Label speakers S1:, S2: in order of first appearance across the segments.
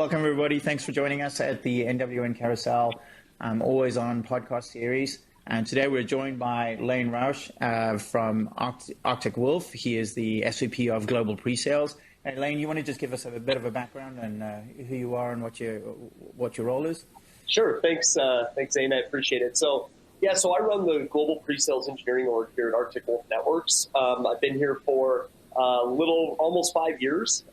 S1: Welcome, everybody. Thanks for joining us at the NWN Carousel Always On podcast series. And today we're joined by Roush from Arctic Wolf. He is the SVP of Global Pre-Sales. And Lane, you want to just give us a bit of a background and who you are and what your role is?
S2: Sure. Thanks, Zane. I appreciate it. So I run the Global Pre-Sales Engineering org here at Arctic Wolf Networks. I've been here for almost 5 years,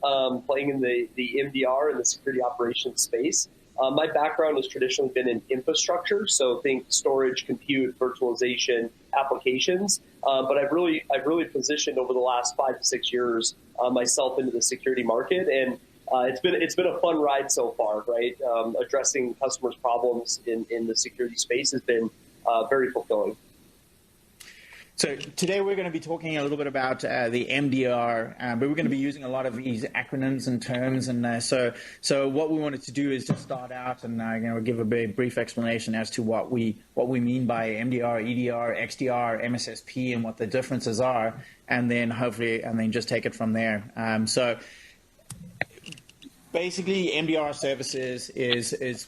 S2: playing in the MDR and the security operations space. My background has traditionally been in infrastructure, so think storage, compute, virtualization, applications. But I've really positioned over the last 5 to 6 years myself into the security market, and it's been a fun ride so far, right? Addressing customers' problems in the security space has been very fulfilling.
S1: So today we're going to be talking a little bit about the MDR, but we're going to be using a lot of these acronyms and terms. And so what we wanted to do is just start out and give a very brief explanation as to what we mean by MDR, EDR, XDR, MSSP, and what the differences are, and then just take it from there. So basically, MDR services is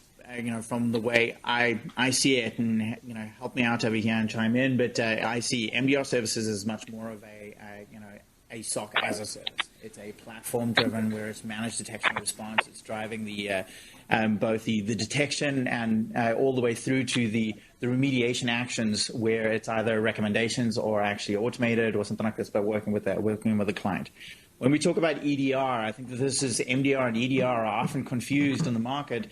S1: from the way I see it, and help me out over here and chime in. But I see MDR services as much more of a SOC as a service. It's a platform driven where it's managed detection and response. It's driving the both the detection and all the way through to the remediation actions, where it's either recommendations or actually automated or something like this, but working with a client. When we talk about EDR, I think that this is MDR and EDR are often confused in the market,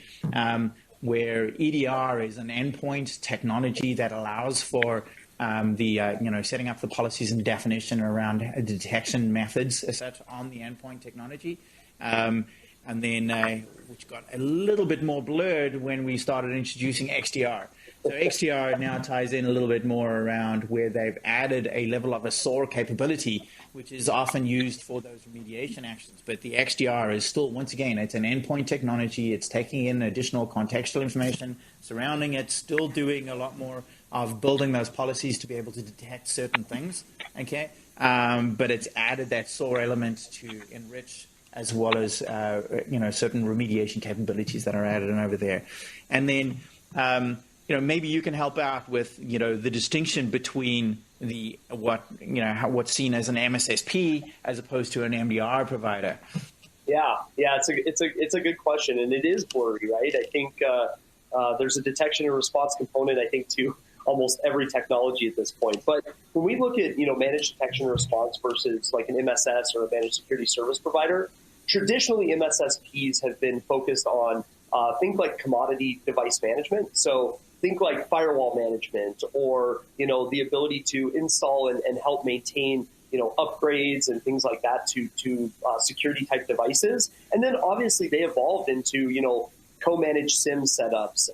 S1: where EDR is an endpoint technology that allows for setting up the policies and definition around detection methods, etc., on the endpoint technology, and then which got a little bit more blurred when we started introducing XDR. So XDR now ties in a little bit more around where they've added a level of a SOAR capability, which is often used for those remediation actions. But the XDR is still, once again, it's an endpoint technology. It's taking in additional contextual information surrounding it, still doing a lot more of building those policies to be able to detect certain things, okay? But it's added that SOAR element to enrich, as well as certain remediation capabilities that are added in over there. And then maybe you can help out with the distinction between what's seen as an MSSP as opposed to an MDR provider.
S2: Yeah, it's a good question, and it is blurry, right? I think there's a detection and response component, I think, to almost every technology at this point. But when we look at managed detection and response versus like an MSS or a managed security service provider, traditionally MSSPs have been focused on things like commodity device management. So think like firewall management, or the ability to install and help maintain upgrades and things like that to security type devices. And then obviously they evolved into co-managed SIM setups.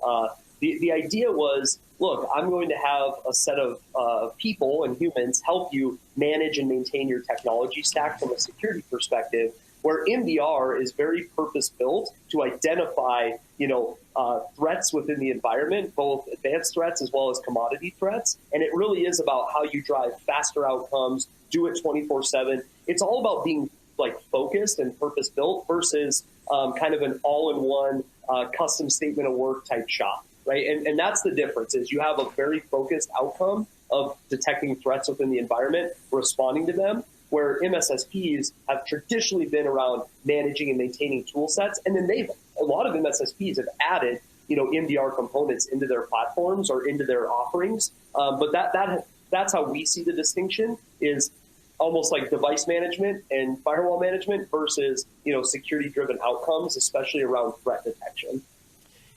S2: The idea was, look, I'm going to have a set of people and humans help you manage and maintain your technology stack from a security perspective, where MDR is very purpose-built to identify, threats within the environment, both advanced threats as well as commodity threats. And it really is about how you drive faster outcomes, do it 24/7. It's all about being focused and purpose-built versus kind of an all-in-one custom statement of work type shop, right? And that's the difference, is you have a very focused outcome of detecting threats within the environment, responding to them, where MSSPs have traditionally been around managing and maintaining tool sets. And then a lot of MSSPs have added, MDR components into their platforms or into their offerings. But that's how we see the distinction, is almost like device management and firewall management versus, security-driven outcomes, especially around threat detection.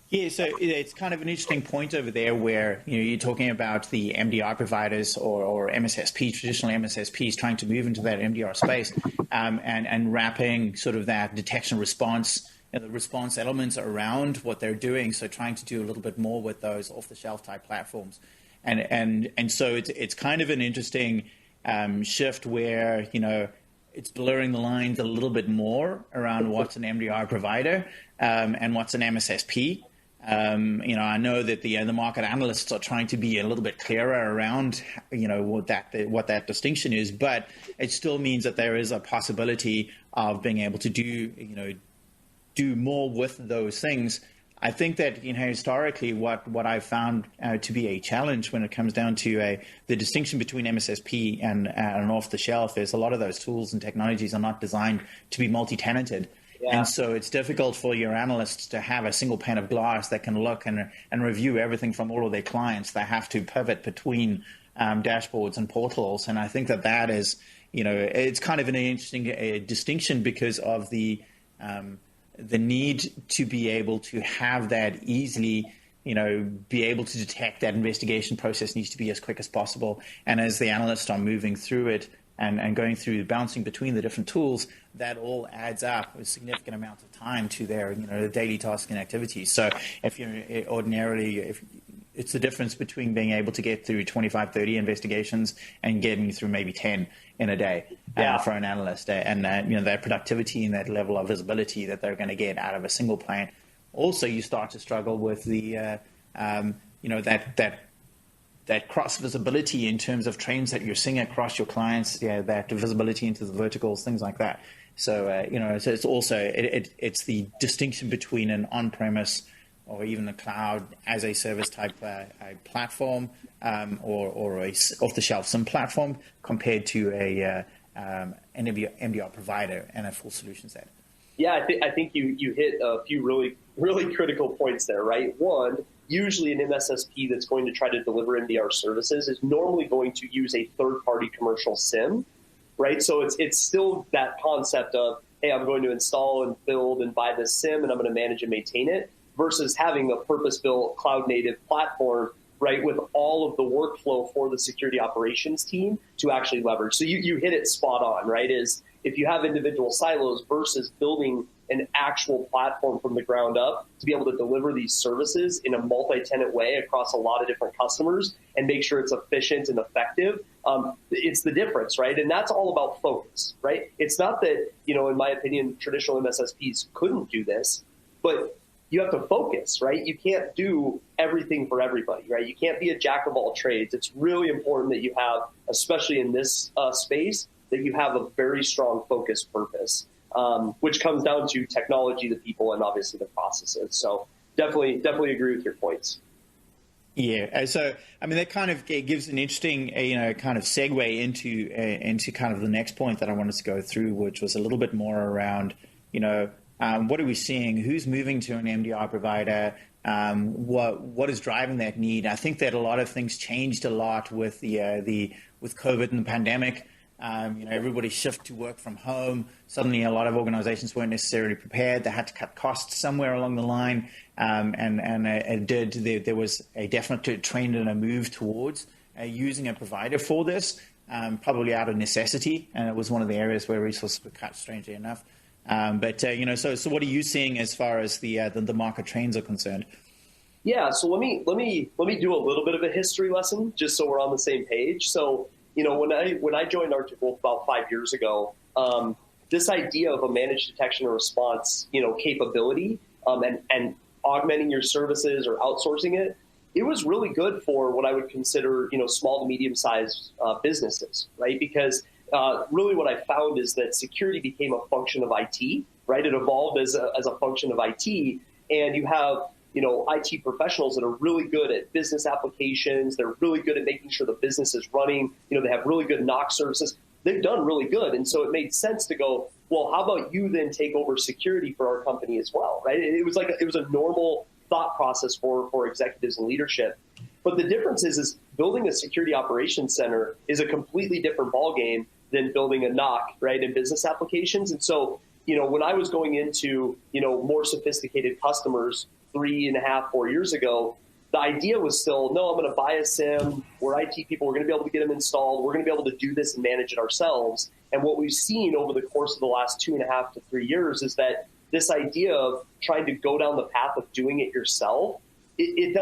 S1: Yeah, so it's kind of an interesting point over there where you're talking about the MDR providers or MSSP, traditional MSSPs, trying to move into that MDR space and wrapping sort of that detection response and the response elements around what they're doing. So trying to do a little bit more with those off-the-shelf type platforms, and so it's kind of an interesting shift where it's blurring the lines a little bit more around what's an MDR provider and what's an MSSP. I know that the market analysts are trying to be a little bit clearer around, what that distinction is, but it still means that there is a possibility of being able to do, do more with those things. I think that, historically what I've found to be a challenge when it comes down to the distinction between MSSP and an off-the-shelf is a lot of those tools and technologies are not designed to be multi-tenanted. Yeah. And so it's difficult for your analysts to have a single pane of glass that can look and review everything from all of their clients. They have to pivot between dashboards and portals. And I think that is, it's kind of an interesting distinction because of the need to be able to have that easily, be able to detect that investigation process needs to be as quick as possible. And as the analysts are moving through it and going through bouncing between the different tools, that all adds up a significant amount of time to their, daily tasks and activities. So if it's the difference between being able to get through 25, 30 investigations and getting through maybe 10 in a day for an analyst, and that productivity and that level of visibility that they're going to get out of a single plan. Also, you start to struggle with the that cross visibility in terms of trends that you're seeing across your clients, that visibility into the verticals, things like that. So so it's also it's the distinction between an on-premise or even a cloud as a service type a platform or a off-the-shelf SIM platform compared to an MDR provider and a full solution set.
S2: Yeah, I think you hit a few really critical points there, right? One, usually an MSSP that's going to try to deliver MDR services is normally going to use a third-party commercial SIM, right? So it's still that concept of, hey, I'm going to install and build and buy this SIM and I'm going to manage and maintain it, versus having a purpose-built cloud-native platform, right, with all of the workflow for the security operations team to actually leverage. So you hit it spot on, right, is if you have individual silos versus building an actual platform from the ground up to be able to deliver these services in a multi-tenant way across a lot of different customers and make sure it's efficient and effective, it's the difference, right? And that's all about focus, right? It's not that, in my opinion, traditional MSSPs couldn't do this, but you have to focus, right? You can't do everything for everybody, right? You can't be a jack of all trades. It's really important that you have, especially in this space, that you have a very strong focused purpose, which comes down to technology, the people, and obviously the processes. So definitely agree with your points.
S1: Yeah, so that kind of gives an interesting, kind of segue into kind of the next point that I wanted to go through, which was a little bit more around, what are we seeing? Who's moving to an MDR provider? What is driving that need? I think that a lot of things changed a lot with with COVID and the pandemic. Everybody shifted to work from home. Suddenly, a lot of organizations weren't necessarily prepared. They had to cut costs somewhere along the line, there was a definite trend and a move towards using a provider for this, probably out of necessity, and it was one of the areas where resources were cut, strangely enough. So what are you seeing as far as the market trends are concerned?
S2: Yeah, so let me do a little bit of a history lesson just so we're on the same page. So, when I joined Arctic Wolf about 5 years ago, this idea of a managed detection and response, capability, and augmenting your services or outsourcing it was really good for what I would consider, small to medium-sized businesses, right? Because really what I found is that security became a function of IT, right? It evolved as a function of IT, and you have, IT professionals that are really good at business applications. They're really good at making sure the business is running. They have really good NOC services. They've done really good. And so it made sense to go, well, how about you then take over security for our company as well, right? It was a normal thought process for executives and leadership. But the difference is building a security operations center is a completely different ballgame than building a NOC, right, in business applications. And so, when I was going into, more sophisticated customers 3.5, 4 years ago, the idea was still, no, I'm going to buy a SIM. We're IT people. We're going to be able to get them installed. We're going to be able to do this and manage it ourselves. And what we've seen over the course of the last 2.5 to 3 years is that this idea of trying to go down the path of doing it yourself, it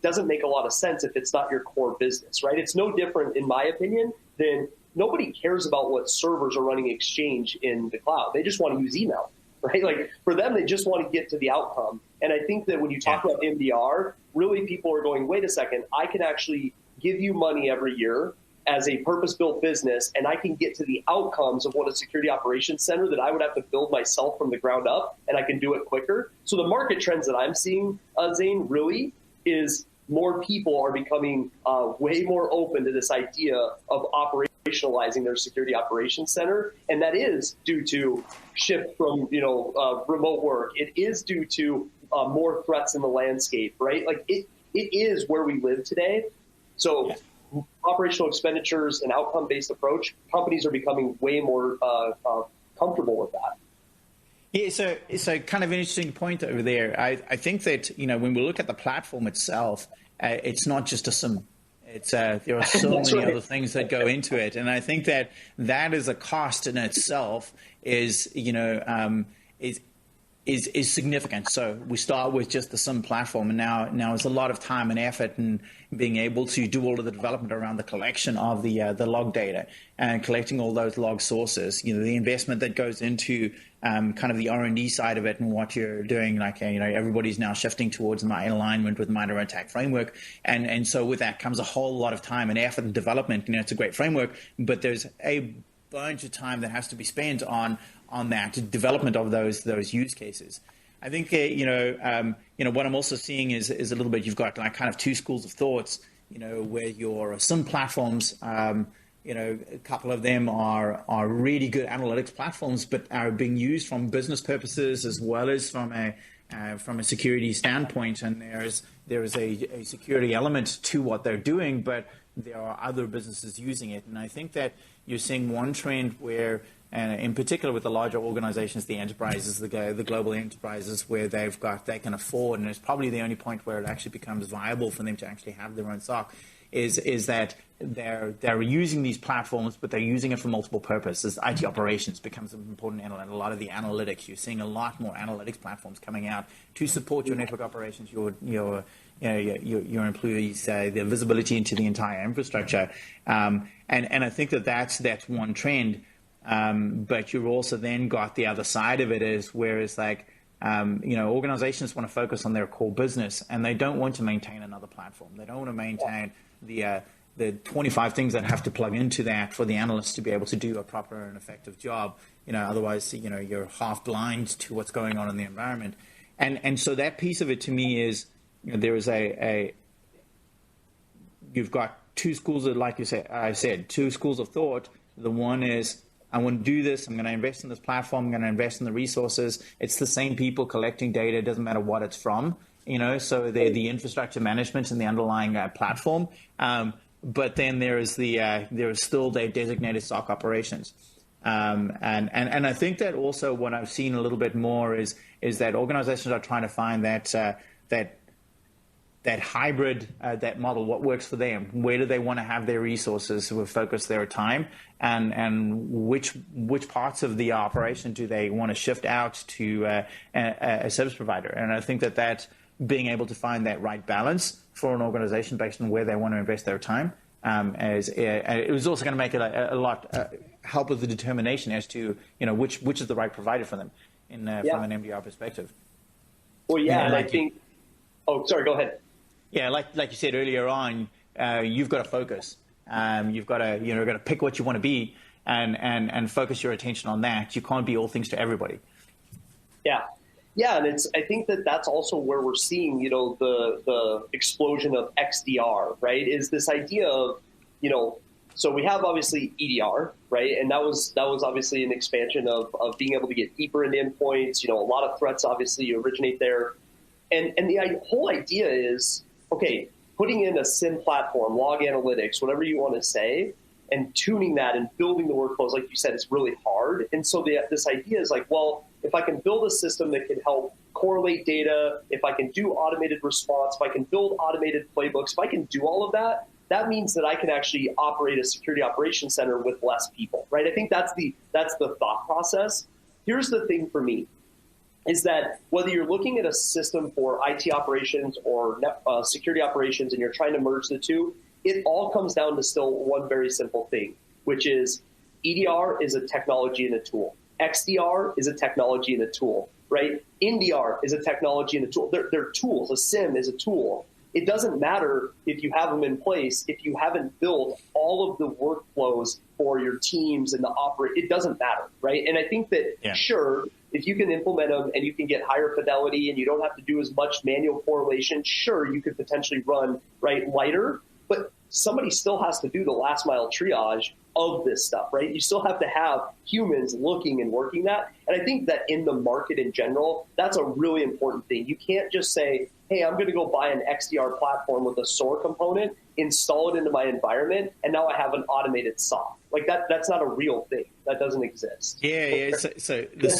S2: doesn't make a lot of sense if it's not your core business, right? It's no different, in my opinion, than nobody cares about what servers are running Exchange in the cloud. They just want to use email, right? Like for them, they just want to get to the outcome. And I think that when you talk about MDR, really people are going, wait a second, I can actually give you money every year as a purpose-built business, and I can get to the outcomes of what a security operations center that I would have to build myself from the ground up, and I can do it quicker. So the market trends that I'm seeing, Zane, really is more people are becoming way more open to this idea of operationalizing their security operations center, and that is due to shift from remote work. It is due to more threats in the landscape, right? Like it is where we live today. So operational expenditures and outcome-based approach, companies are becoming way more comfortable with that.
S1: Yeah, so kind of an interesting point over there. I think that, when we look at the platform itself, it's not just a SIM. It's there are so many other things that go into it, and I think that is a cost in itself is significant. So we start with just the SIM platform, and now it's a lot of time and effort and being able to do all of the development around the collection of the log data and collecting all those log sources. The investment that goes into kind of the R&D side of it and what you're doing. Like everybody's now shifting towards my alignment with MDR attack framework, and so with that comes a whole lot of time and effort and development. It's a great framework, but there's a bunch of time that has to be spent on that development of those use cases. I think what I'm also seeing is a little bit, you've got like kind of two schools of thoughts, where your SIM platforms, a couple of them are really good analytics platforms, but are being used from business purposes as well as from a security standpoint. And there is a security element to what they're doing, but there are other businesses using it. And I think that you're seeing one trend where, in particular with the larger organizations, the enterprises, the global enterprises, where they can afford, and it's probably the only point where it actually becomes viable for them to actually have their own SOC, is that they're using these platforms, but they're using it for multiple purposes. IT operations becomes an important element. A lot of the analytics, you're seeing a lot more analytics platforms coming out to support your network operations, your employees, their visibility into the entire infrastructure. And I think that's one trend. But you've also then got the other side of it whereas organizations want to focus on their core business, and they don't want to maintain another platform. They don't want to maintain the 25 things that have to plug into that for the analysts to be able to do a proper and effective job. Otherwise, you're half blind to what's going on in the environment. And so that piece of it to me is, there is you've got two schools of, like I said, two schools of thought. The one is, I want to do this. I'm going to invest in this platform. I'm going to invest in the resources. It's the same people collecting data. It doesn't matter what it's from, so they're the infrastructure management and the underlying platform. But then there is still the designated SOC operations. And I think that also what I've seen a little bit more is that organizations are trying to find that hybrid, that model, what works for them. Where do they want to have their resources to focus their time, and which parts of the operation do they want to shift out to a service provider? And I think that being able to find that right balance for an organization based on where they want to invest their time, it was also going to make it a lot help with the determination as to which is the right provider for them from an MDR perspective.
S2: Well, and I think. Oh, sorry. Go ahead.
S1: Yeah, like you said earlier on, you've got to focus. You've got to pick what you want to be and focus your attention on that. You can't be all things to everybody.
S2: Yeah, and I think that's also where we're seeing the explosion of XDR, right? Is this idea of so we have obviously EDR, right? And that was obviously an expansion of being able to get deeper into endpoints. A lot of threats obviously originate there, and the whole idea is, okay, putting in a SIM platform, log analytics, whatever you want to say, and tuning that and building the workflows, like you said, is really hard. And so this idea is like, well, if I can build a system that can help correlate data, if I can do automated response, if I can build automated playbooks, if I can do all of that, that means that I can actually operate a security operations center with less people, right? I think that's the thought process. Here's the thing for me, is that whether you're looking at a system for IT operations or security operations and you're trying to merge the two, it all comes down to still one very simple thing, which is EDR is a technology and a tool. XDR is a technology and a tool, right? NDR is a technology and a tool. They're tools. A SIM is a tool. it doesn't matter if you have them in place, if you haven't built all of the workflows for your teams and the it doesn't matter, right? And I think that, sure, if you can implement them and you can get higher fidelity and you don't have to do as much manual correlation, sure, you could potentially run, right, lighter, but somebody still has to do the last mile triage of this stuff, right? You still have to have humans looking and working that. And I think that in the market in general, that's a really important thing. You can't just say, hey, I'm going to go buy an XDR platform with a SOAR component, install it into my environment, and now I have an automated SOC. Like that's not a real thing. That doesn't exist.
S1: Yeah. So the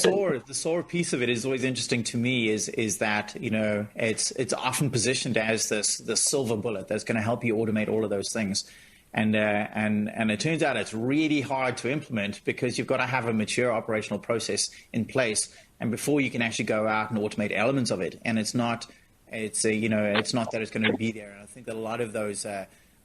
S1: SOAR piece of it is always interesting to me. Is that, you know, it's often positioned as this silver bullet that's going to help you automate all of those things. And it turns out it's really hard to implement because you've got to have a mature operational process in place, and before you can actually go out and automate elements of it. And it's not that it's going to be there. And I think that a lot of those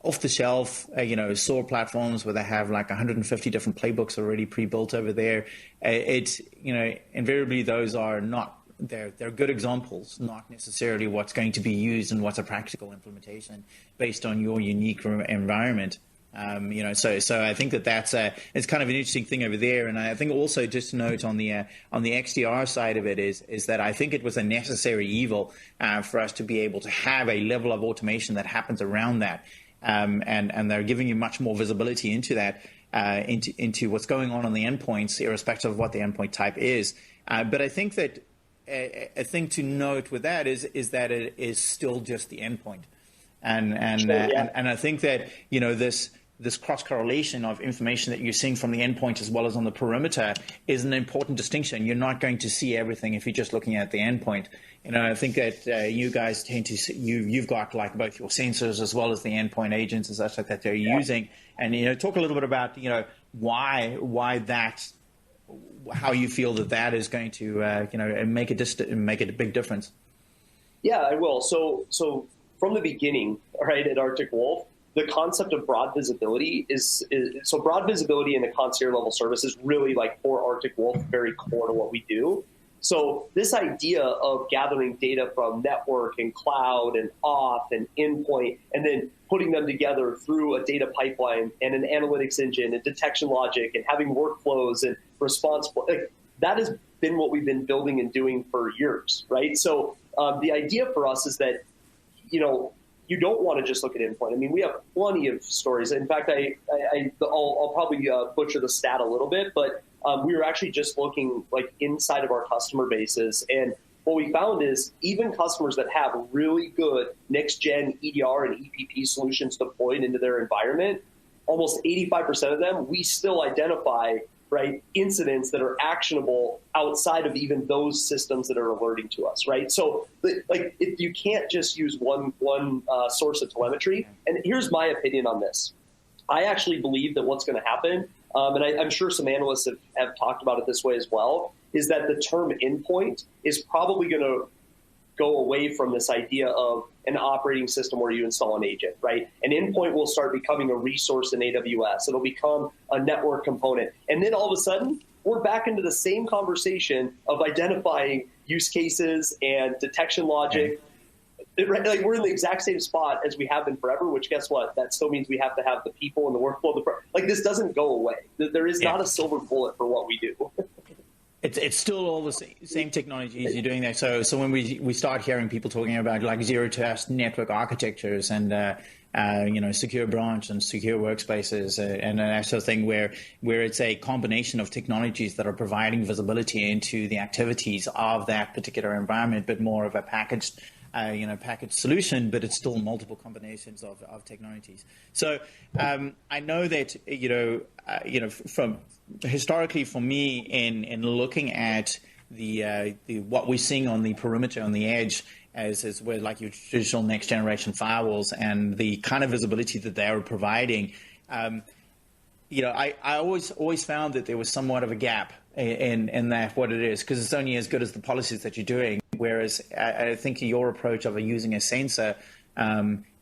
S1: off-the-shelf, SOAR platforms where they have like 150 different playbooks already pre-built over there, invariably those are not. They're good examples, not necessarily what's going to be used and what's a practical implementation based on your unique environment. So I think that's it's kind of an interesting thing over there. And I think also just to note on the XDR side of it is that I think it was a necessary evil for us to be able to have a level of automation that happens around that, and they're giving you much more visibility into that, into what's going on the endpoints, irrespective of what the endpoint type is. But I think that a thing to note with that is that it is still just the endpoint, and I think that this cross correlation of information that you're seeing from the endpoint as well as on the perimeter is an important distinction. You're not going to see everything if you're just looking at the endpoint. I think that you guys tend to see, you've got like both your sensors as well as the endpoint agents and such like that they're using, and talk a little bit about why that. How you feel that is going to make a big difference.
S2: Yeah, I will. So from the beginning, right, at Arctic Wolf, the concept of broad visibility is broad visibility in the concierge level service is really, like, for Arctic Wolf, very core to what we do. So this idea of gathering data from network and cloud and auth and endpoint, and then putting them together through a data pipeline and an analytics engine and detection logic and having workflows and response, like, that has been what we've been building and doing for years, right? So the idea for us is that, you don't want to just look at endpoint. I mean, we have plenty of stories. In fact, I'll probably butcher the stat a little bit, but we were actually just looking like inside of our customer bases, and what we found is even customers that have really good next-gen EDR and EPP solutions deployed into their environment, almost 85% of them, we still identify, right, incidents that are actionable outside of even those systems that are alerting to us, right? So, like, you can't just use one source of telemetry. And here's my opinion on this. I actually believe that what's going to happen, and I'm sure some analysts have talked about it this way as well, is that the term endpoint is probably going to go away from this idea of an operating system where you install an agent, right? An endpoint will start becoming a resource in AWS. It'll become a network component. And then all of a sudden, we're back into the same conversation of identifying use cases and detection logic. Like, we're in the exact same spot as we have been forever, which, guess what? That still means we have to have the people and the workflow. Like, this doesn't go away. There is not a silver bullet for what we do.
S1: It's still all the same technologies you're doing there. So when we start hearing people talking about like zero trust network architectures and secure branch and secure workspaces and that sort of thing, where it's a combination of technologies that are providing visibility into the activities of that particular environment, but more of a packaged solution, but it's still multiple combinations of technologies. So I know that from historically for me in looking at the what we're seeing on the perimeter on the edge as where like your traditional next generation firewalls and the kind of visibility that they are providing, I always found that there was somewhat of a gap in that what it is, because it's only as good as the policies that you're doing. Whereas I think your approach of using a sensor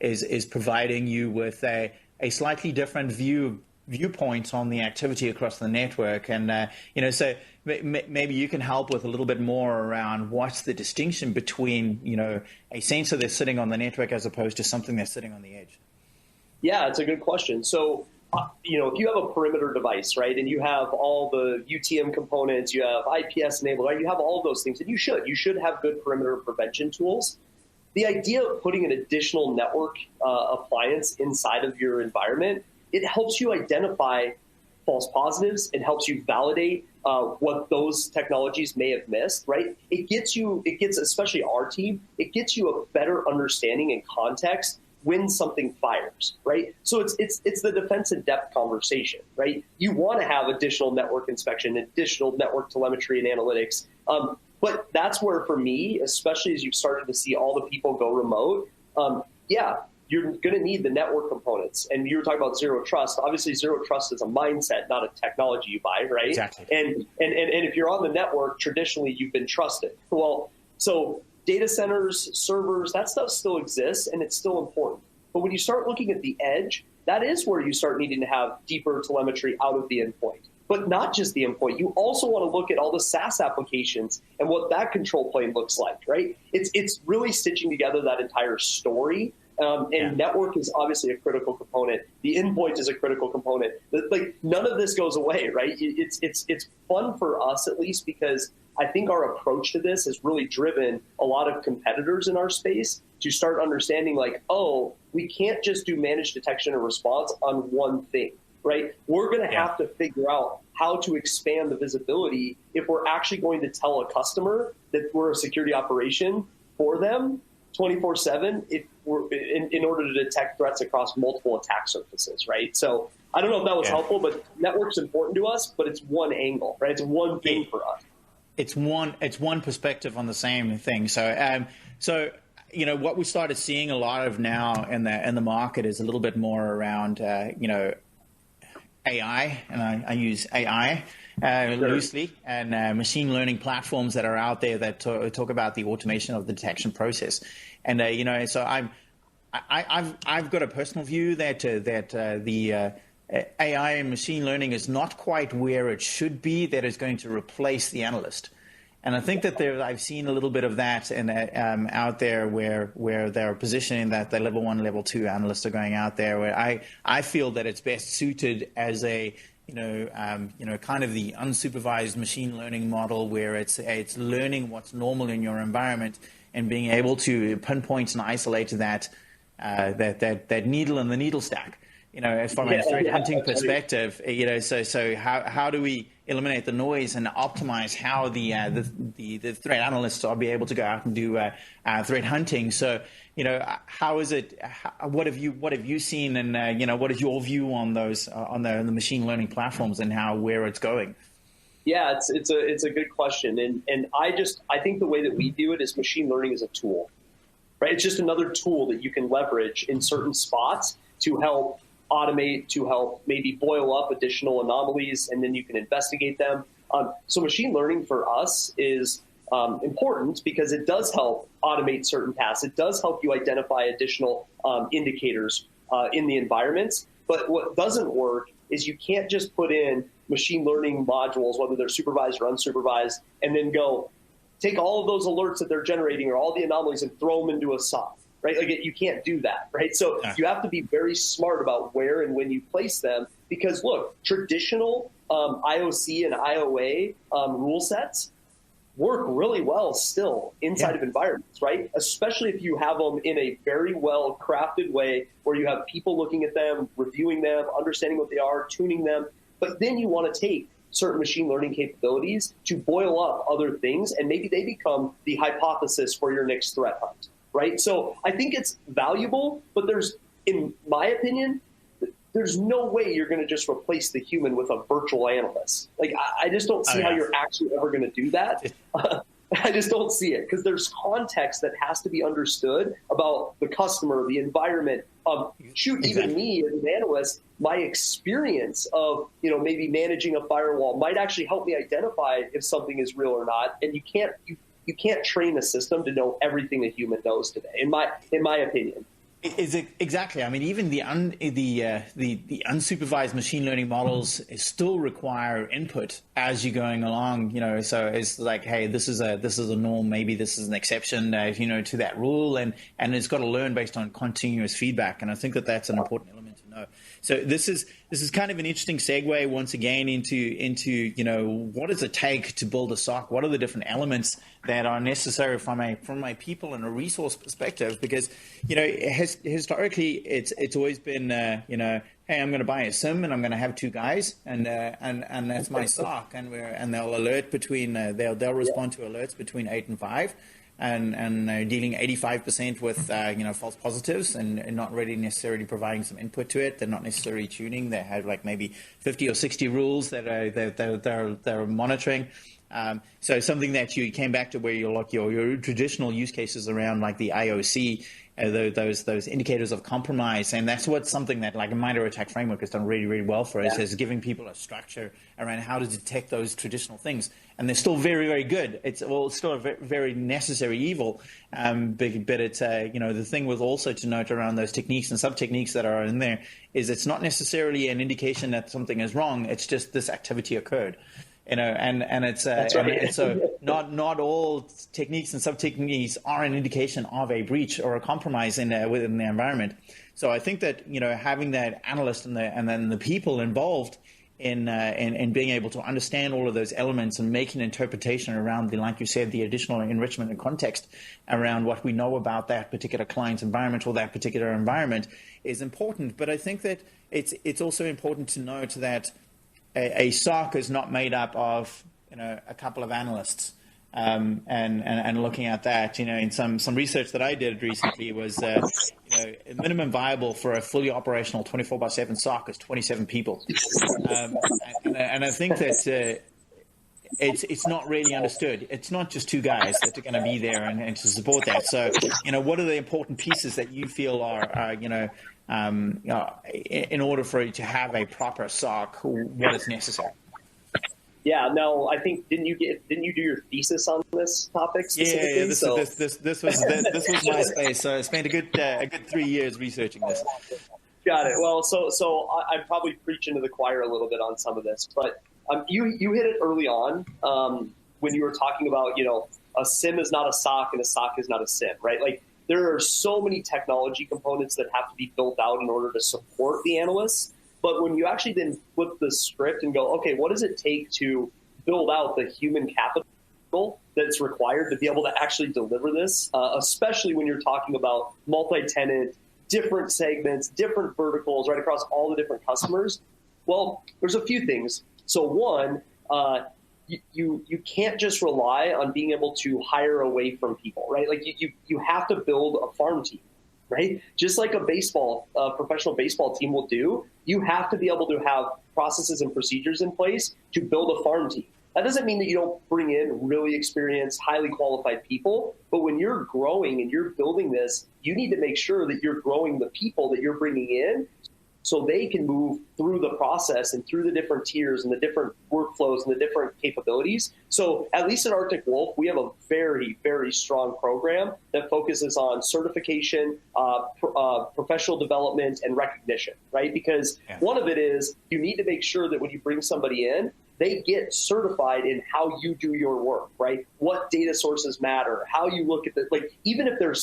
S1: is providing you with a slightly different view viewpoints on the activity across the network. And, so maybe you can help with a little bit more around what's the distinction between, a sensor that's sitting on the network as opposed to something that's sitting on the edge.
S2: Yeah, it's a good question. So, if you have a perimeter device, right, and you have all the UTM components, you have IPS enabled, right, you have all of those things, and you should have good perimeter prevention tools. The idea of putting an additional network appliance inside of your environment, it helps you identify false positives. It helps you validate what those technologies may have missed, right? It gets, especially our team, it gets you a better understanding and context when something fires, right? So it's the defense in depth conversation, right? You want to have additional network inspection, additional network telemetry and analytics. But that's where, for me, especially as you've started to see all the people go remote, you're going to need the network components. And you were talking about zero trust. Obviously, zero trust is a mindset, not a technology you buy, right?
S1: Exactly.
S2: And if you're on the network, traditionally you've been trusted. Well, so data centers, servers, that stuff still exists and it's still important. But when you start looking at the edge, that is where you start needing to have deeper telemetry out of the endpoint. But not just the endpoint. You also want to look at all the SaaS applications and what that control plane looks like, right? It's really stitching together that entire story. Network is obviously a critical component. The endpoint is a critical component. Like, none of this goes away, right? It's fun for us, at least, because I think our approach to this has really driven a lot of competitors in our space to start understanding, like, oh, we can't just do managed detection and response on one thing, right? We're going to have to figure out how to expand the visibility if we're actually going to tell a customer that we're a security operation for them 24/7 if we're in order to detect threats across multiple attack surfaces, right? So I don't know if that was helpful, but network's important to us, but it's one angle, right? It's one thing for us.
S1: It's one perspective on the same thing. So what we started seeing a lot of now in the market is a little bit more around AI, and I use AI loosely, and machine learning platforms that are out there that talk about the automation of the detection process. And so I've got a personal view that the AI and machine learning is not quite where it should be, that is going to replace the analyst. And I think that I've seen a little bit of that out there where they're positioning that the level 1, level 2 analysts are going out there, where I feel that it's best suited as a kind of the unsupervised machine learning model, where it's learning what's normal in your environment and being able to pinpoint and isolate that needle in the needle stack. From a threat hunting perspective, so how do we eliminate the noise and optimize how the threat analysts will be able to go out and do threat hunting? So, how is it? What have you seen, and what is your view on those on the machine learning platforms and where it's going?
S2: Yeah, it's a good question, and I think the way that we view it is machine learning is a tool, right? It's just another tool that you can leverage in certain spots to help automate, to help maybe boil up additional anomalies, and then you can investigate them. So machine learning for us is important because it does help automate certain tasks. It does help you identify additional indicators in the environments. But what doesn't work is you can't just put in machine learning modules, whether they're supervised or unsupervised, and then go take all of those alerts that they're generating or all the anomalies and throw them into a SOC, right? Like, you can't do that, right? So you have to be very smart about where and when you place them, because look, traditional IOC and IOA rule sets work really well still inside of environments, right? Especially if you have them in a very well crafted way where you have people looking at them, reviewing them, understanding what they are, tuning them. But then you want to take certain machine learning capabilities to boil up other things, and maybe they become the hypothesis for your next threat hunt, right? So I think it's valuable, but in my opinion, there's no way you're going to just replace the human with a virtual analyst. Like, I just don't see how you're actually ever going to do that. I just don't see it, because there's context that has to be understood about the customer, the environment. Even me as an analyst, my experience of maybe managing a firewall might actually help me identify if something is real or not. And you can't train a system to know everything a human knows today, in my opinion.
S1: Is it exactly? I mean, even the unsupervised machine learning models still require input as you're going along. So it's like, hey, this is a norm. Maybe this is an exception, to that rule, and it's got to learn based on continuous feedback. And I think that that's an important element to know. So this is kind of an interesting segue once again into what does it take to build a SOC? What are the different elements that are necessary from a people and a resource perspective? Because historically it's always been hey, I'm going to buy a SIM and I'm going to have two guys and that's my SOC, and they'll alert between they'll respond to alerts between 8 and 5. And dealing 85% with false positives and not really necessarily providing some input to it. They're not necessarily tuning. They have like maybe 50 or 60 rules that they're monitoring. So something that you came back to where you're like your traditional use cases around like the IOC, those indicators of compromise, and that's something that like a MITRE ATT&CK framework has done really, really well for us, is giving people a structure around how to detect those traditional things. And they're still very, very good. It's still a very necessary evil, but it's the thing with also to note around those techniques and sub-techniques that are in there is it's not necessarily an indication that something is wrong. It's just this activity occurred. And it's
S2: That's right.
S1: and so not all techniques and sub-techniques are an indication of a breach or a compromise within the environment. So I think that having that analyst and then the people involved in being able to understand all of those elements and make an interpretation around like you said, the additional enrichment and context around what we know about that particular client's environment or that particular environment is important. But I think that it's also important to note that a SOC is not made up of a couple of analysts, and looking at that, in some research that I did recently was minimum viable for a fully operational 24/7 SOC is 27 people, and I think that it's not really understood. It's not just two guys that are going to be there and to support that. So what are the important pieces that you feel are in order for you to have a proper SOC, what is necessary?
S2: Yeah, no, I think didn't you do your thesis on this topic specifically?
S1: Yeah. This was my space. So I spent a good 3 years researching this.
S2: Got it. Well, so I'm probably preaching to the choir a little bit on some of this, but you hit it early on when you were talking about a SIM is not a SOC and a SOC is not a SIM, right? Like there are so many technology components that have to be built out in order to support the analysts. But when you actually then flip the script and go, okay, what does it take to build out the human capital that's required to be able to actually deliver this, especially when you're talking about multi-tenant, different segments, different verticals, right across all the different customers? Well, there's a few things. So one, you can't just rely on being able to hire away from people, right? Like you have to build a farm team, right? Just like a professional baseball team will do, you have to be able to have processes and procedures in place to build a farm team. That doesn't mean that you don't bring in really experienced, highly qualified people, but when you're growing and you're building this, you need to make sure that you're growing the people that you're bringing in so they can move through the process and through the different tiers and the different workflows and the different capabilities. So at least at Arctic Wolf, we have a very, very strong program that focuses on certification, professional development, and recognition, right? Because one of it is you need to make sure that when you bring somebody in, they get certified in how you do your work, right? What data sources matter, how you look at the, like, even if they're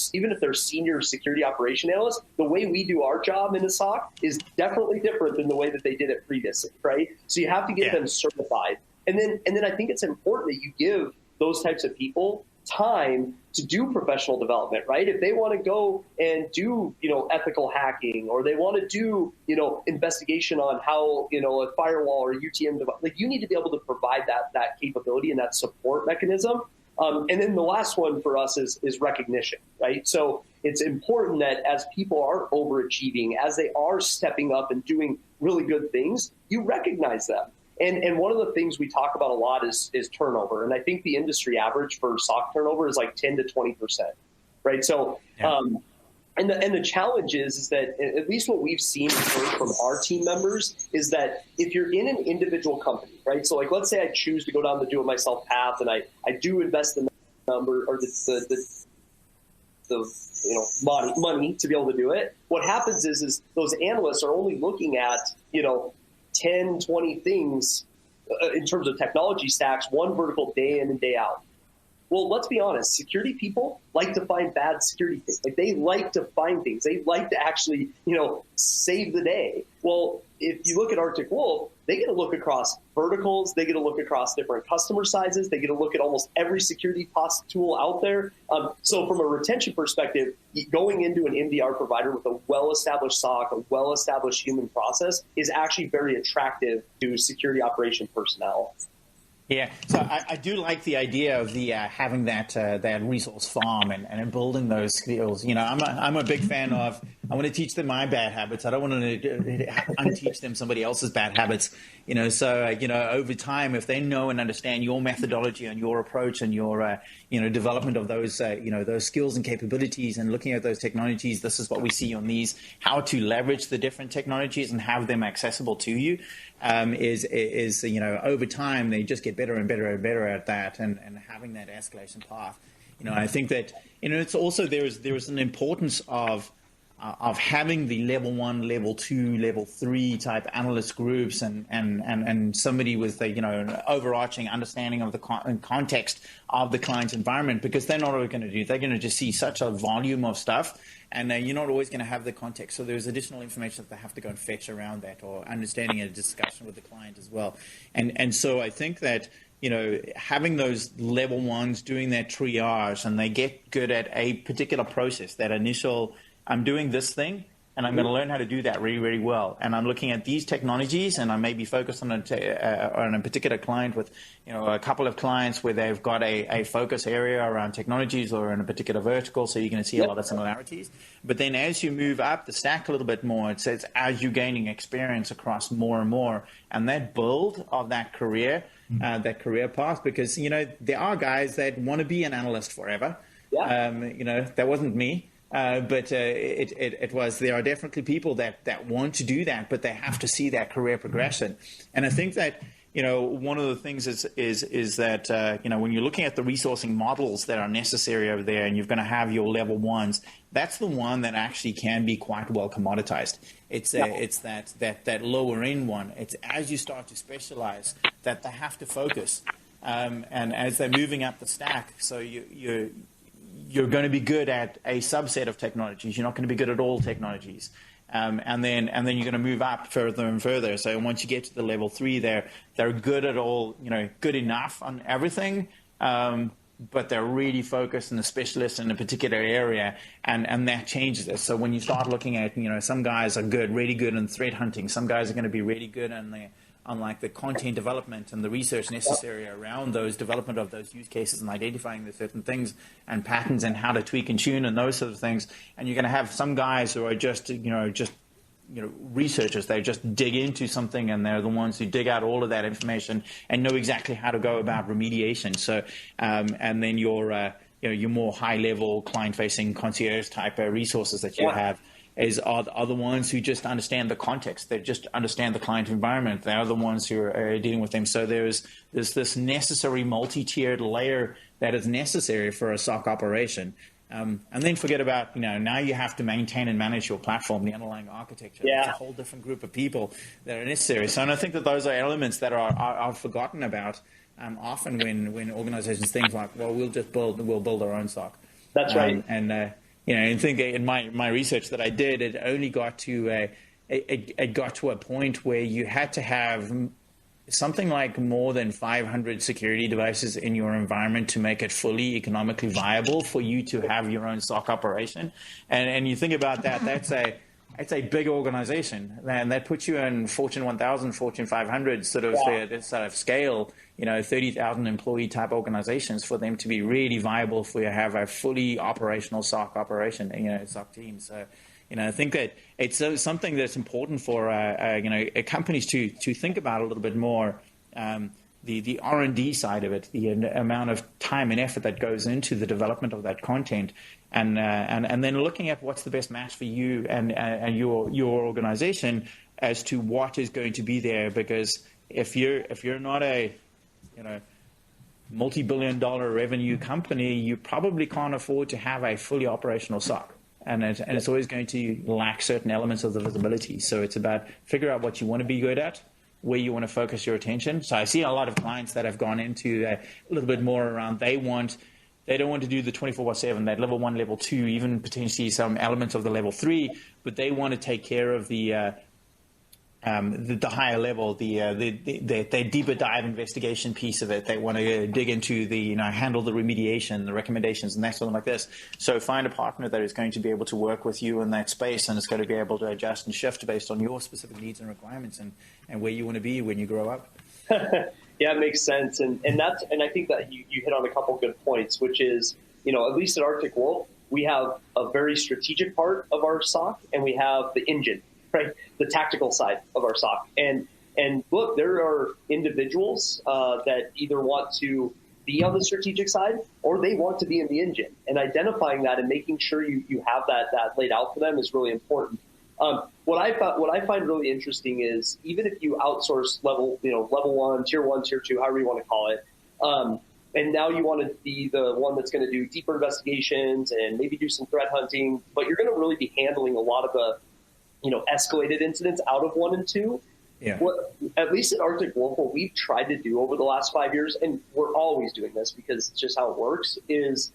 S2: senior security operation analysts, the way we do our job in a SOC is definitely different than the way that they did it previously, right? So you have to get them certified. And then I think it's important that you give those types of people time to do professional development, right? If they want to go and do, ethical hacking, or they want to do, investigation on how, a firewall or UTM device, like you need to be able to provide that capability and that support mechanism. And then the last one for us is recognition, right? So it's important that as people are overachieving, as they are stepping up and doing really good things, you recognize them. And one of the things we talk about a lot is turnover. And I think the industry average for SOC turnover is like 10 to 20%, right? So, and the challenge is that at least what we've seen from our team members is that if you're in an individual company, right? So like, let's say I choose to go down the do-it-myself path and I do invest in the number or the money to be able to do it. What happens is those analysts are only looking at 10, 20 things in terms of technology stacks, one vertical day in and day out. Well, let's be honest, security people like to find bad security things. Like, they like to find things. They like to actually, save the day. Well, if you look at Arctic Wolf, they get to look across verticals. They get to look across different customer sizes. They get to look at almost every security POS tool out there. So from a retention perspective, going into an MDR provider with a well-established SOC, a well-established human process is actually very attractive to security operation personnel.
S1: Yeah, so I do like the idea of the having that resource farm and building those skills. I'm a big fan of. I want to teach them my bad habits. I don't want to unteach them somebody else's bad habits. So over time, if they know and understand your methodology and your approach and your development of those those skills and capabilities and looking at those technologies, this is what we see on these. How to leverage the different technologies and have them accessible to you. Is over time they just get better and better and better at that, and having that escalation path. I think that it's also there is an importance of having the level 1, level 2, level 3 type analyst groups and somebody with an overarching understanding of the context of the client's environment, because they're not always going to do. They're going to just see such a volume of stuff. And you're not always going to have the context. So there's additional information that they have to go and fetch around that, or understanding a discussion with the client as well. And so I think that, having those level 1s doing that triage, and they get good at a particular process, that initial, I'm doing this thing, and I'm going to learn how to do that really, really well. And I'm looking at these technologies, and I may be focused on a particular client with, a couple of clients where they've got a focus area around technologies or in a particular vertical, so you're going to see a lot of similarities. But then as you move up the stack a little bit more, it says as you're gaining experience across more and more, and that build of that career path, because, there are guys that want to be an analyst forever. Yeah. That wasn't me. But there are definitely people that want to do that, but they have to see that career progression. And I think that, one of the things is that, when you're looking at the resourcing models that are necessary over there, and you're going to have your level 1s, that's the one that actually can be quite well commoditized. It's that lower end one. It's as you start to specialize that they have to focus. And as they're moving up the stack, so you're going to be good at a subset of technologies. You're not going to be good at all technologies. And then you're going to move up further and further. So once you get to the level 3, they're good at all, good enough on everything, but they're really focused and a specialist in a particular area, and that changes it. So when you start looking at, some guys are really good in threat hunting. Some guys are going to be really good on like the content development and the research necessary around those development of those use cases and identifying the certain things and patterns and how to tweak and tune and those sort of things. And you're going to have some guys who are just researchers. They just dig into something, and they're the ones who dig out all of that information and know exactly how to go about remediation. So, and then your more high level client facing concierge type of resources that you have are the ones who just understand the context. They just understand the client environment. They are the ones who are dealing with them. So there's this necessary multi-tiered layer that is necessary for a SOC operation. And then forget about, now you have to maintain and manage your platform, the underlying architecture. Yeah. It's a whole different group of people that are necessary. So, and I think that those are elements that are forgotten about often when organizations think like, well, we'll build our own SOC.
S2: That's right.
S1: I think in my research that I did, it only got to a point where you had to have something like more than 500 security devices in your environment to make it fully economically viable for you to have your own SOC operation. And you think about that, it's a big organization, and that puts you in Fortune 1000, Fortune 500 sort of scale, 30,000 employee type organizations, for them to be really viable for you to have a fully operational SOC operation, SOC team. So, I think that it's something that's important for companies to think about a little bit more. The R&D side of it, the amount of time and effort that goes into the development of that content, and then looking at what's the best match for you and your organization as to what is going to be there. Because if you're not multi-billion-dollar revenue company, you probably can't afford to have a fully operational SOC. And it's always going to lack certain elements of the visibility. So it's about figure out what you want to be good at, where you want to focus your attention. So I see a lot of clients that have gone into a little bit more around they don't want to do the 24/7, that level 1, level 2, even potentially some elements of the level 3, but they want to take care of the higher level, the deeper dive investigation piece of it. They want to dig into the, handle the remediation, the recommendations, and that sort of like this. So find a partner that is going to be able to work with you in that space, and it's going to be able to adjust and shift based on your specific needs and requirements and where you want to be when you grow up.
S2: Yeah, it makes sense. And I think that you hit on a couple good points, which is, at least at Arctic Wolf, we have a very strategic part of our SOC, and we have the engine, right? The tactical side of our SOC. And look, there are individuals that either want to be on the strategic side or they want to be in the engine. And identifying that and making sure you have that laid out for them is really important. What I find really interesting is even if you outsource level 1, tier 1, tier 2, however you want to call it, and now you want to be the one that's going to do deeper investigations and maybe do some threat hunting, but you're going to really be handling a lot of the escalated incidents out of 1 and 2.
S1: Yeah.
S2: What, at least at Arctic Wolf, what we've tried to do over the last 5 years, and we're always doing this because it's just how it works, is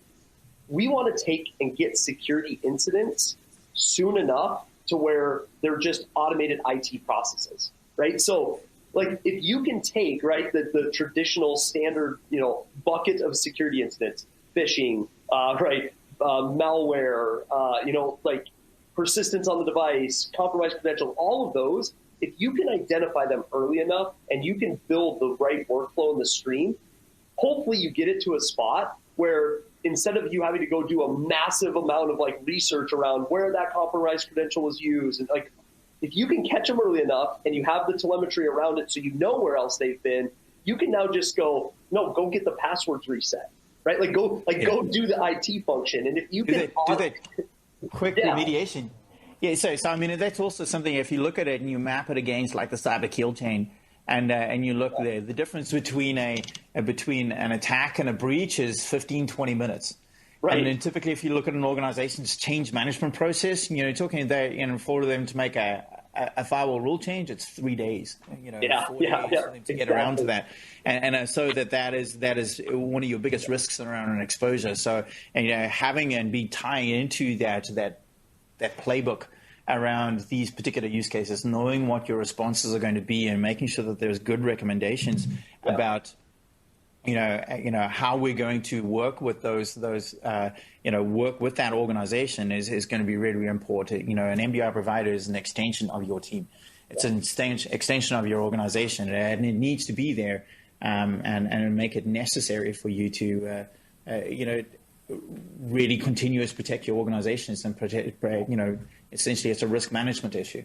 S2: we want to take and get security incidents soon enough to where they're just automated IT processes, right? So, like, if you can take, right, the traditional standard, bucket of security incidents, phishing, malware, like persistence on the device, compromised credentials, all of those, if you can identify them early enough and you can build the right workflow in the stream, hopefully you get it to a spot where instead of you having to go do a massive amount of research around where that compromised credential was used, and if you can catch them early enough and you have the telemetry around it so you know where else they've been, you can now just go get the passwords reset, right? Go do the IT function. And if you
S1: do that quick remediation. Yeah, so I mean, that's also something, if you look at it and you map it against the cyber kill chain, and you look there, the difference between an attack and a breach is 15-20 minutes. Right. And then typically, if you look at an organization's change management process, talking that, for them to make a firewall rule change, it's 3 days. 4 days for them to get around to that, and so that is one of your biggest risks around an exposure. So, having and be tying into that playbook around these particular use cases, knowing what your responses are going to be, and making sure that there's good recommendations about how we're going to work with those work with that organization is going to be really, really important. An MDR provider is an extension of your team. It's an extension of your organization, and it needs to be there and make it necessary for you to really continuous protect your organizations and protect, essentially it's a risk management issue.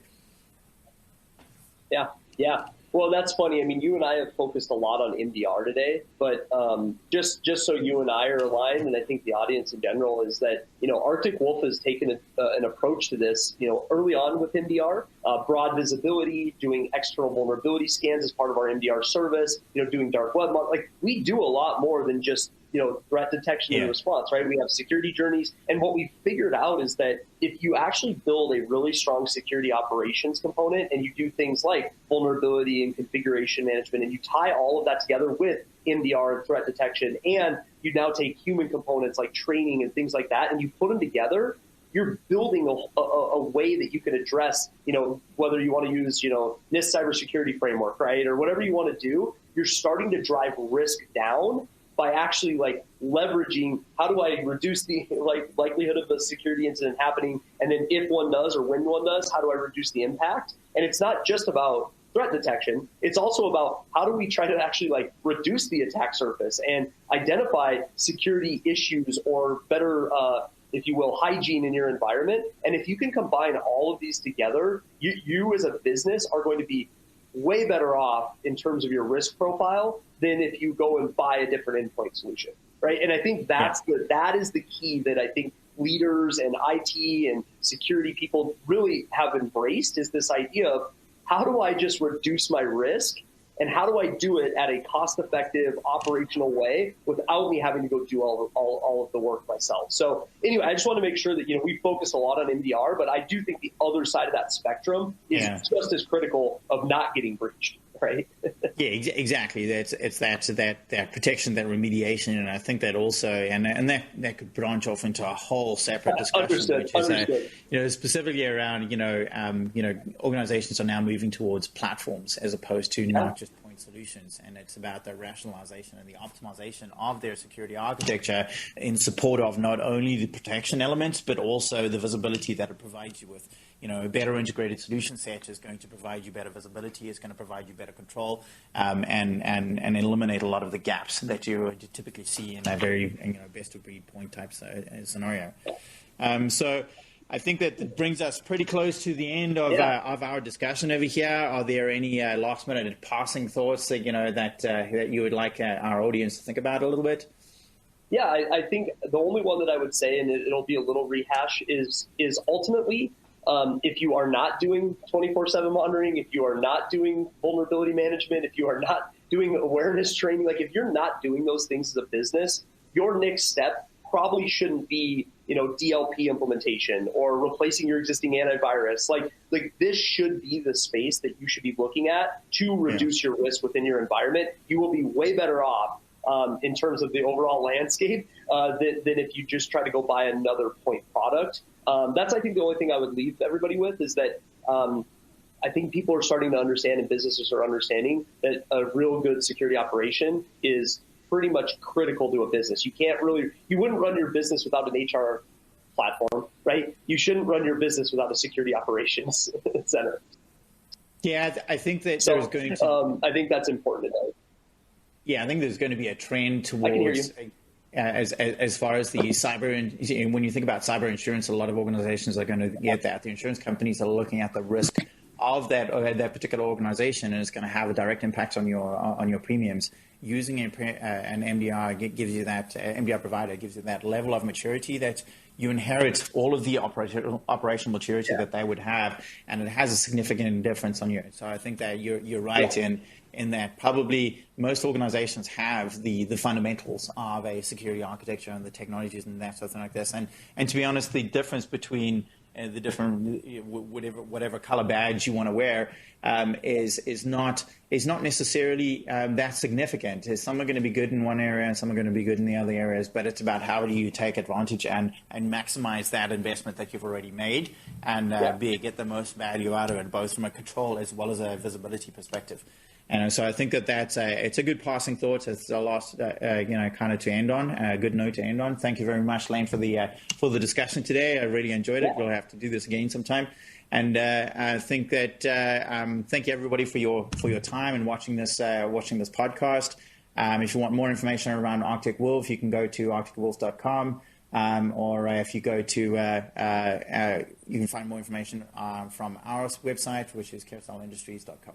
S2: Yeah. Well, that's funny. I mean, you and I have focused a lot on MDR today, but just so you and I are aligned, and I think the audience in general, is that, Arctic Wolf has taken an approach to this, early on with MDR, broad visibility, doing external vulnerability scans as part of our MDR service, doing dark web. We do a lot more than just, threat detection and response, right? We have security journeys. And what we figured out is that if you actually build a really strong security operations component and you do things like vulnerability and configuration management, and you tie all of that together with MDR and threat detection, and you now take human components like training and things like that, and you put them together, you're building a way that you can address, whether you want to use, NIST cybersecurity framework, right? Or whatever you want to do, you're starting to drive risk down by actually leveraging how do I reduce the likelihood of a security incident happening, and then if one does or when one does, how do I reduce the impact? And it's not just about threat detection. It's also about how do we try to actually reduce the attack surface and identify security issues or better, if you will, hygiene in your environment. And if you can combine all of these together, you as a business are going to be way better off in terms of your risk profile than if you go and buy a different endpoint solution, right? And I think that is the key that I think leaders and IT and security people really have embraced, is this idea of how do I just reduce my risk And how do I do it at a cost-effective, operational way without me having to go do all of the work myself? So anyway, I just want to make sure that, you know, we focus a lot on MDR, but I do think the other side of that spectrum is just as critical of not getting breached, right?
S1: Yeah, exactly. It's that protection, that remediation, and I think that also, and that could branch off into a whole separate discussion, which is you know, specifically around you know organizations are now moving towards platforms as opposed to not just point solutions, and it's about the rationalization and the optimization of their security architecture in support of not only the protection elements but also the visibility that it provides you with. You know, a better integrated solution set is going to provide you better visibility, is going to provide you better control, and eliminate a lot of the gaps that you typically see in a very best of breed point type scenario. So I think that brings us pretty close to the end of our discussion over here. Are there any last minute passing thoughts that that you would like our audience to think about a little bit?
S2: Yeah, I think the only one that I would say, and it'll be a little rehash, is ultimately, if you are not doing 24/7 monitoring, if you are not doing vulnerability management, if you are not doing awareness training, like if you're not doing those things as a business, your next step probably shouldn't be, DLP implementation or replacing your existing antivirus. Like this should be the space that you should be looking at to reduce your risk within your environment. You will be way better off in terms of the overall landscape than if you just try to go buy another point product. That's, I think, the only thing I would leave everybody with is that I think people are starting to understand, and businesses are understanding, that a real good security operation is pretty much critical to a business. You wouldn't run your business without an HR platform, right? You shouldn't run your business without a security operations center.
S1: Yeah, I think that there's going to...
S2: I think that's important to know.
S1: Yeah, I think there's going to be a trend towards... As far as the cyber, and when you think about cyber insurance, a lot of organizations are going to get that. The insurance companies are looking at the risk of that particular organization, and it's going to have a direct impact on your premiums. Using an MDR gives you that MDR provider gives you that level of maturity that you inherit all of the operational maturity that they would have, and it has a significant difference on you. So I think that you're right in that probably most organizations have the fundamentals of a security architecture and the technologies and that something like this. And to be honest, the difference between the different whatever color badge you want to wear is not necessarily that significant. Some are going to be good in one area and some are going to be good in the other areas, but it's about how do you take advantage and maximize that investment that you've already made and get the most value out of it, both from a control as well as a visibility perspective. And so I think that's it's a good passing thought. It's the last, kind of to end on, a good note to end on. Thank you very much, Lane, for the discussion today. I really enjoyed it. We'll have to do this again sometime. And I think that thank you everybody for your time and watching this podcast. If you want more information around Arctic Wolf, you can go to arcticwolf.com. Or if you go to, you can find more information from our website, which is carouselindustries.com.